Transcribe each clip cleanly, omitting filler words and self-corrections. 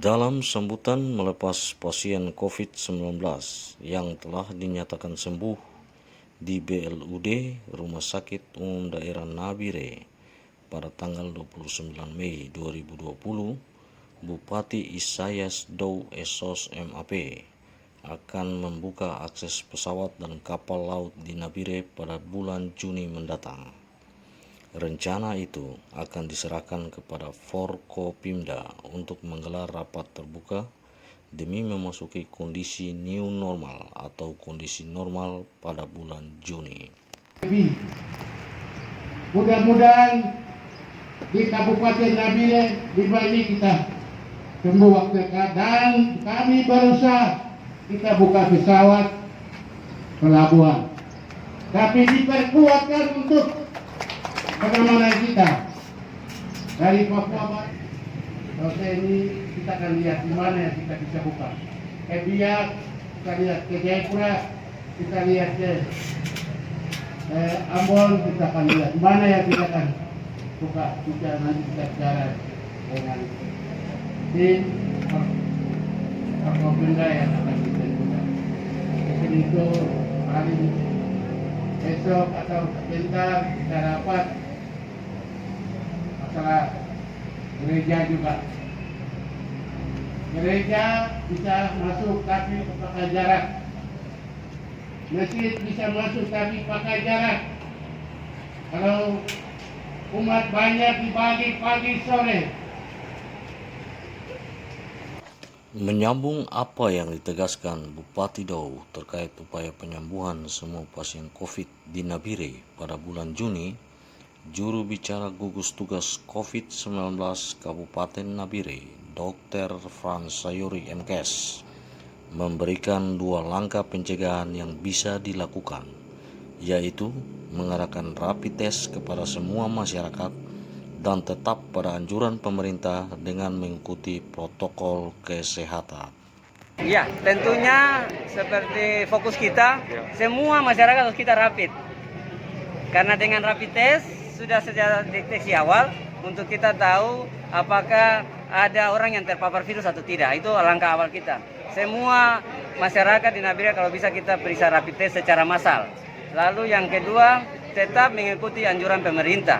Dalam sambutan melepas pasien COVID-19 yang telah dinyatakan sembuh di BLUD Rumah Sakit Umum Daerah Nabire pada tanggal 29 Mei 2020, Bupati Isayas Dou Esos MAP akan membuka akses pesawat dan kapal laut di Nabire pada bulan Juni mendatang. Rencana itu akan diserahkan kepada Forkopimda untuk menggelar rapat terbuka demi memasuki kondisi new normal atau kondisi normal pada bulan Juni. Mudah-mudahan di Kabupaten Nabire di Bali kita tunggu waktu dekat, dan kami berusaha kita buka pesawat pelabuhan, tapi diperkuatkan untuk pengamanan kita dari Papua Barat. Proses ini kita akan lihat di mana yang kita bisa buka. Biak, kita lihat ke Jayapura, kita lihat ke Ambon, kita akan lihat di mana yang kita akan buka. Kita nanti kita bicara dengan tim Forkopimda yang akan kita buka. Mungkin itu hari besok atau sebentar kita rapat masalah gereja juga. Gereja bisa masuk tapi pakai jarak. Masjid bisa masuk tapi pakai jarak. Kalau umat banyak di pagi sore. Menyambung apa yang ditegaskan Bupati Dou terkait upaya penyembuhan semua pasien COVID di Nabire pada bulan Juni, juru bicara gugus tugas COVID-19 Kabupaten Nabire, Dr. Frans Sayuri MKes, memberikan dua langkah pencegahan yang bisa dilakukan, yaitu mengadakan rapid test kepada semua masyarakat dan tetap pada anjuran pemerintah dengan mengikuti protokol kesehatan. Ya, tentunya seperti fokus kita, semua masyarakat harus kita rapid. Karena dengan rapid test sudah sejak deteksi awal untuk kita tahu apakah ada orang yang terpapar virus atau tidak. Itu langkah awal kita. Semua masyarakat di Nabire kalau bisa kita periksa rapid test secara massal. Lalu yang kedua, tetap mengikuti anjuran pemerintah.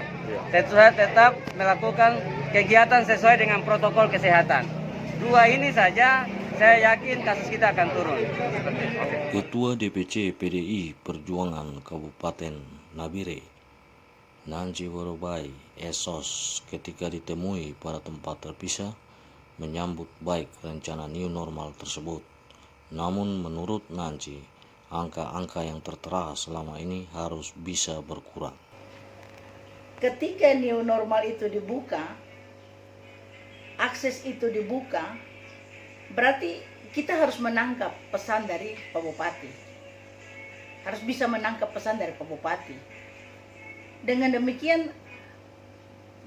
Tetap melakukan kegiatan sesuai dengan protokol kesehatan. Dua ini saja saya yakin kasus kita akan turun. Ketua DPC PDI Perjuangan Kabupaten Nabire, Nancy Warobai Esos, ketika ditemui pada tempat terpisah, menyambut baik rencana new normal tersebut. Namun menurut Nancy, angka-angka yang tertera selama ini harus bisa berkurang. Ketika new normal itu dibuka, akses itu dibuka, berarti kita harus menangkap pesan dari Pak Bupati. Harus bisa menangkap pesan dari Pak Bupati. Dengan demikian,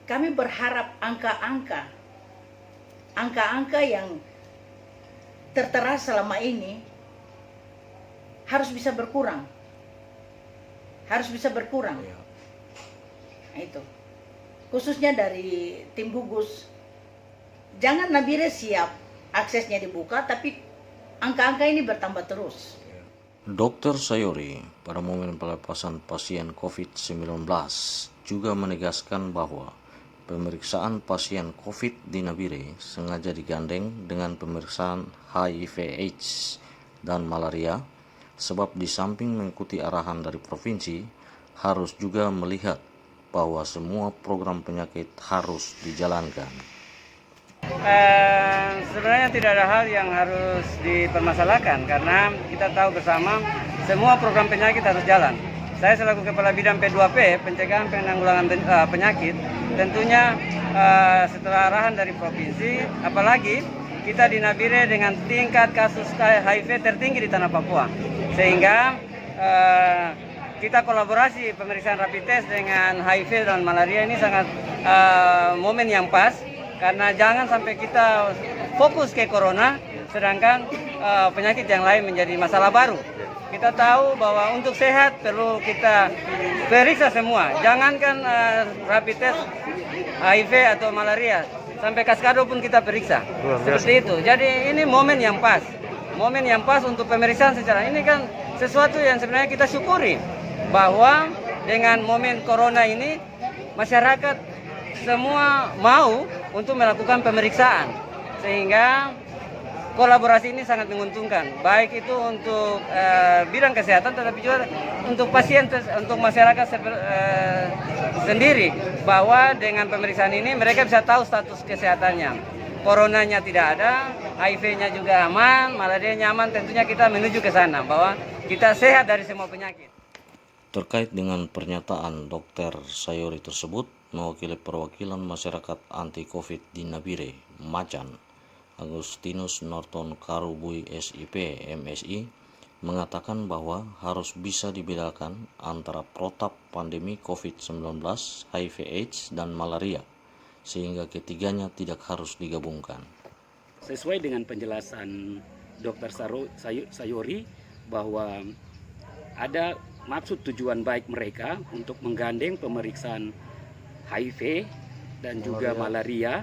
kami berharap angka-angka yang tertera selama ini harus bisa berkurang. Harus bisa berkurang. Nah, itu. Khususnya dari tim gugus. Jangan Nabire siap aksesnya dibuka, tapi angka-angka ini bertambah terus. Dr. Sayuri pada momen pelepasan pasien COVID-19 juga menegaskan bahwa pemeriksaan pasien COVID di Nabire sengaja digandeng dengan pemeriksaan HIV/AIDS dan malaria, sebab di samping mengikuti arahan dari provinsi, harus juga melihat bahwa semua program penyakit harus dijalankan. Sebenarnya tidak ada hal yang harus dipermasalahkan karena kita tahu bersama semua program penyakit harus jalan. Saya selaku Kepala Bidang P2P, pencegahan penanggulangan penyakit, tentunya setelah arahan dari provinsi, apalagi kita di Nabire dengan tingkat kasus HIV tertinggi di tanah Papua, sehingga kita kolaborasi pemeriksaan rapid test dengan HIV dan malaria ini sangat momen yang pas, karena jangan sampai kita fokus ke corona sedangkan penyakit yang lain menjadi masalah baru. Kita tahu bahwa untuk sehat perlu kita periksa semua, jangankan rapid test HIV atau malaria, sampai Kaskado pun kita periksa. Seperti itu. Jadi ini momen yang pas. Momen yang pas untuk pemeriksaan secara ini kan sesuatu yang sebenarnya kita syukuri. Bahwa dengan momen corona ini masyarakat semua mau untuk melakukan pemeriksaan. Sehingga kolaborasi ini sangat menguntungkan, baik itu untuk bidang kesehatan, tetapi juga untuk pasien, untuk masyarakat sendiri, bahwa dengan pemeriksaan ini mereka bisa tahu status kesehatannya. Coronanya tidak ada, HIV-nya juga aman, malarianya aman. Tentunya kita menuju ke sana, bahwa kita sehat dari semua penyakit. Terkait dengan pernyataan Dr. Sayori tersebut, mewakili perwakilan masyarakat anti COVID di Nabire, Macan, Agustinus Norton Karubui SIP MSI, mengatakan bahwa harus bisa dibedakan antara protap pandemi COVID-19, HIV/AIDS, dan malaria, sehingga ketiganya tidak harus digabungkan. Sesuai dengan penjelasan Dr. Sayori bahwa ada maksud tujuan baik mereka untuk menggandeng pemeriksaan HIV dan juga malaria.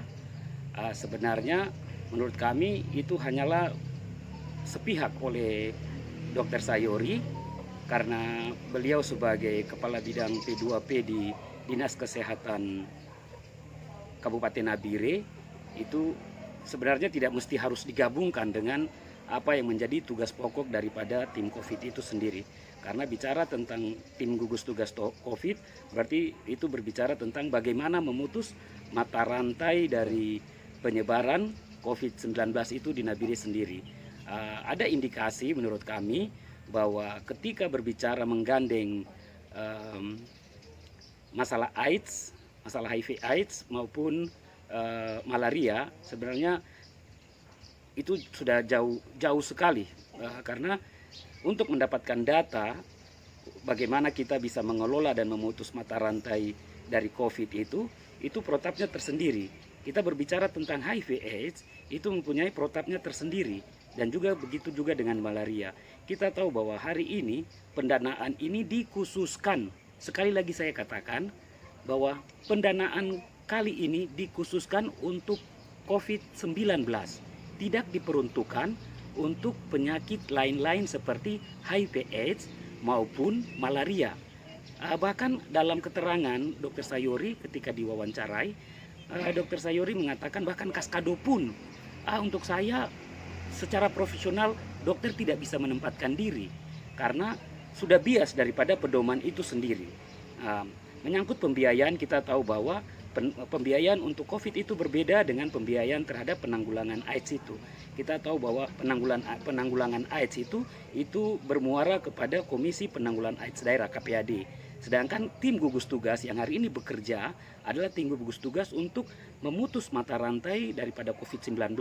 Sebenarnya menurut kami itu hanyalah sepihak oleh Dr. Sayori, karena beliau sebagai Kepala Bidang P2P di Dinas Kesehatan Kabupaten Nabire itu sebenarnya tidak mesti harus digabungkan dengan apa yang menjadi tugas pokok daripada tim COVID itu sendiri. Karena bicara tentang tim gugus tugas COVID, berarti itu berbicara tentang bagaimana memutus mata rantai dari penyebaran COVID-19 itu di Nabire sendiri. Ada indikasi menurut kami bahwa ketika berbicara menggandeng masalah AIDS, masalah HIV/AIDS maupun malaria, sebenarnya itu sudah jauh sekali, karena untuk mendapatkan data bagaimana kita bisa mengelola dan memutus mata rantai dari COVID itu protapnya tersendiri. Kita berbicara tentang HIV/AIDS itu mempunyai protapnya tersendiri, dan juga begitu juga dengan malaria. Kita tahu bahwa hari ini pendanaan ini dikhususkan, sekali lagi saya katakan bahwa pendanaan kali ini dikhususkan untuk COVID-19, tidak diperuntukkan untuk penyakit lain-lain seperti HIV/AIDS maupun malaria. Bahkan dalam keterangan Dr. Sayori ketika diwawancarai, Dr. Sayori mengatakan bahkan Kaskado pun, untuk saya secara profesional dokter tidak bisa menempatkan diri karena sudah bias daripada pedoman itu sendiri. Menyangkut pembiayaan, kita tahu bahwa pembiayaan untuk COVID itu berbeda dengan pembiayaan terhadap penanggulangan AIDS itu. Kita tahu bahwa penanggulangan AIDS itu bermuara kepada Komisi Penanggulangan AIDS Daerah KPAD. Sedangkan tim gugus tugas yang hari ini bekerja adalah tim gugus tugas untuk memutus mata rantai daripada COVID-19.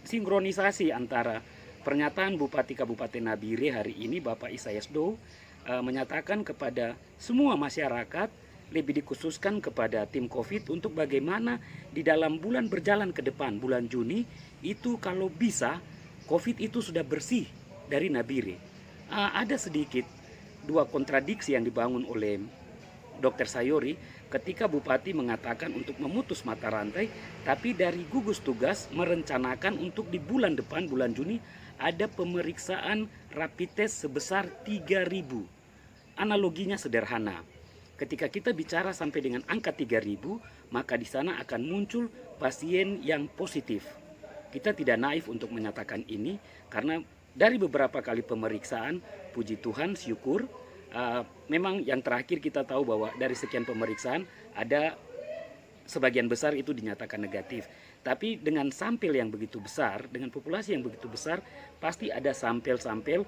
Sinkronisasi antara pernyataan Bupati Kabupaten Nabire hari ini, Bapak Isayas Do, menyatakan kepada semua masyarakat, lebih dikhususkan kepada tim COVID untuk bagaimana di dalam bulan berjalan ke depan, bulan Juni, itu kalau bisa COVID itu sudah bersih dari Nabire. Ada sedikit dua kontradiksi yang dibangun oleh Dr. Sayori ketika Bupati mengatakan untuk memutus mata rantai, tapi dari gugus tugas merencanakan untuk di bulan depan, bulan Juni, ada pemeriksaan rapid test sebesar 3.000. Analoginya sederhana. Ketika kita bicara sampai dengan angka 3.000, maka di sana akan muncul pasien yang positif. Kita tidak naif untuk menyatakan ini, karena dari beberapa kali pemeriksaan, puji Tuhan, syukur, memang yang terakhir kita tahu bahwa dari sekian pemeriksaan, ada sebagian besar itu dinyatakan negatif. Tapi dengan sampel yang begitu besar, dengan populasi yang begitu besar, pasti ada sampel-sampel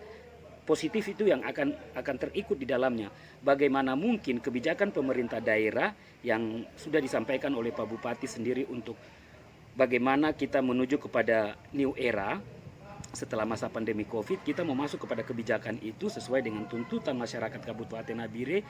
positif itu yang akan terikut di dalamnya. Bagaimana mungkin kebijakan pemerintah daerah yang sudah disampaikan oleh Pak Bupati sendiri untuk bagaimana kita menuju kepada new era setelah masa pandemi COVID, kita mau masuk kepada kebijakan itu sesuai dengan tuntutan masyarakat Kabupaten Nabire.